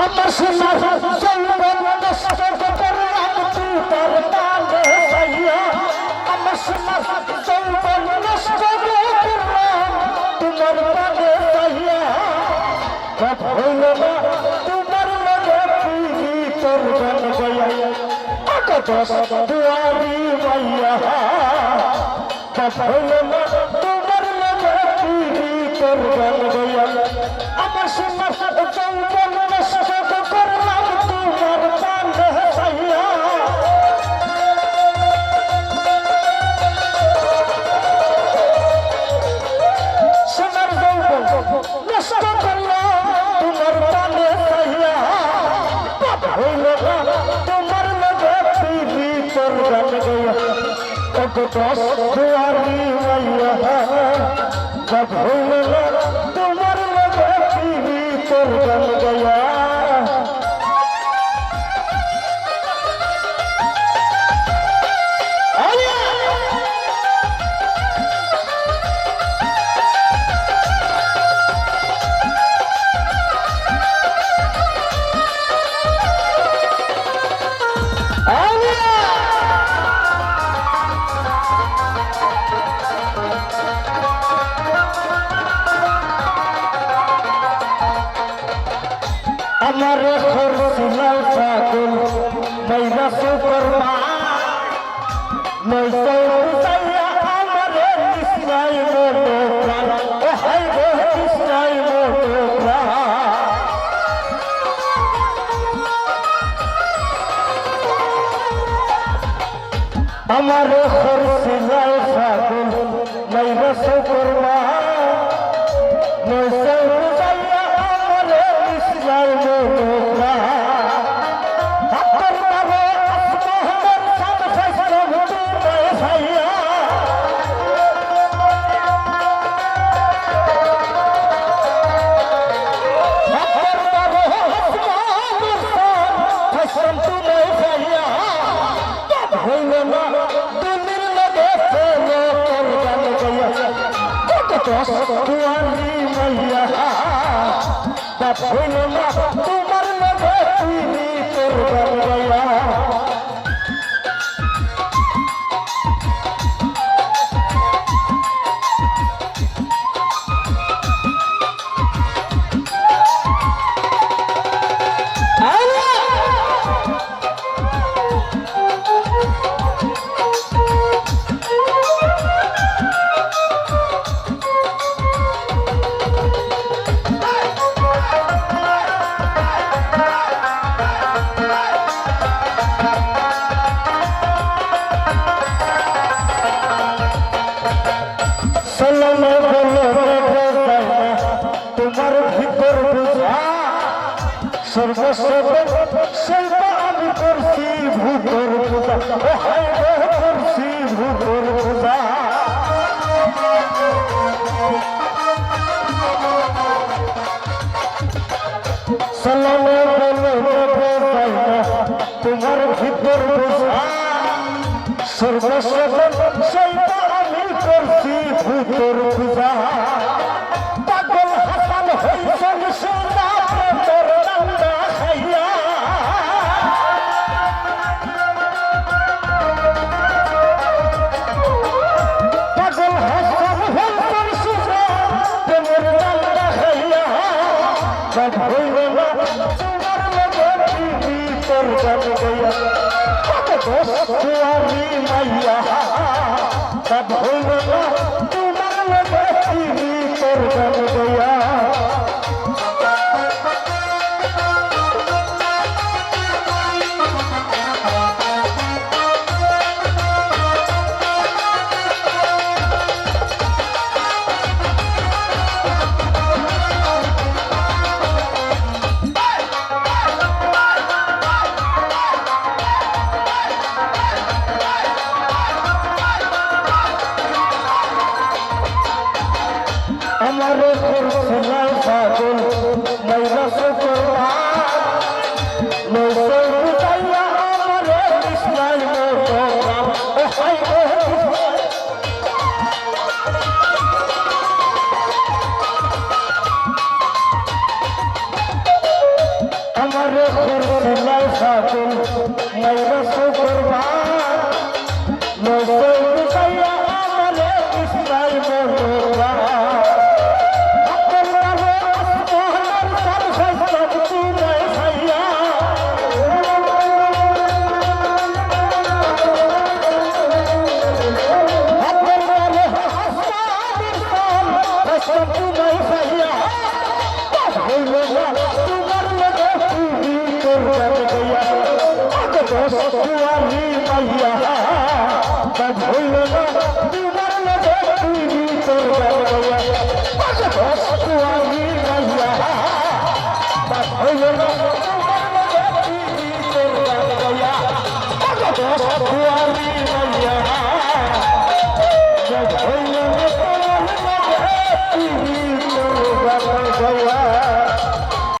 আমার সোনা যৌবন নষ্ট করলাম তোমার তালে সাইয়া আমার সোনা যৌবন নষ্ট করলাম তোমার তালে সাইয়া কব হইল না তোমার লগে তোর গান গাইয়া দশ দুয়ারি মাইয়া কব হইল না তোমার লগে তোর গান গাইয়া আমার সোনা যৌবন নষ্ট করলাম তোমার তালে সাইয়া সোনার যৌবন নষ্ট করলাম তোমার তালে সাইয়া হইল না তোমার লগে তোর গান গাইয়া কত দশ দুয়ারি মাইয়া কব হইল না তোমার লগে তোর গান গাইয়া আমার খরচিলাল পাগল মাইরা সুকরমা নইসে উসাইয়া আমারে কৃষ্ণাই মোটো প্রাণ ও হাই গো কৃষ্ণাই মোটো প্রাণ আমার খরচিলাল পাগল মাইরা সুকরমা নইসে উসাইয়া আমারে কৃষ্ণাই মোটো প্রাণ দুয়ারি মাইয়া বাপ হইল না তোমার লগে তোর গান গাইয়া তোমার ভিতর বুঝা সর্বস্ব শিল্প আমি করছি ভূতর পূজা করছি ভূতর পূজা তোমার ভিতর বুঝা সর্বস্ব শিল্প আমি করছি ভূতর পূজা পাগল হাসান হইছেন সোনা তোর রান্না খাইয়া পাগল হাসান হইছেন সোনা তোর রান্না খাইয়া কব হইল না তোমার লগে তোর গান গাইয়া কত দশ দুয়ারি মাইয়া কব হইল না তোমার লগে তোর গান গাইয়া আমার हमारे खुर्सिला साकुल मैरा सुकरबान लोसे बिसैया हमारे किसनाई मोहरा अपना रे असमान सब सबती नहीं सैया अपना रे असमान सब सबती नहीं सैया सुवाली मैया बस भूल तुमर लगे टीवी तोर गया बस सुवाली मैया बस भूल तुमर लगे टीवी तोर गया बस सुवाली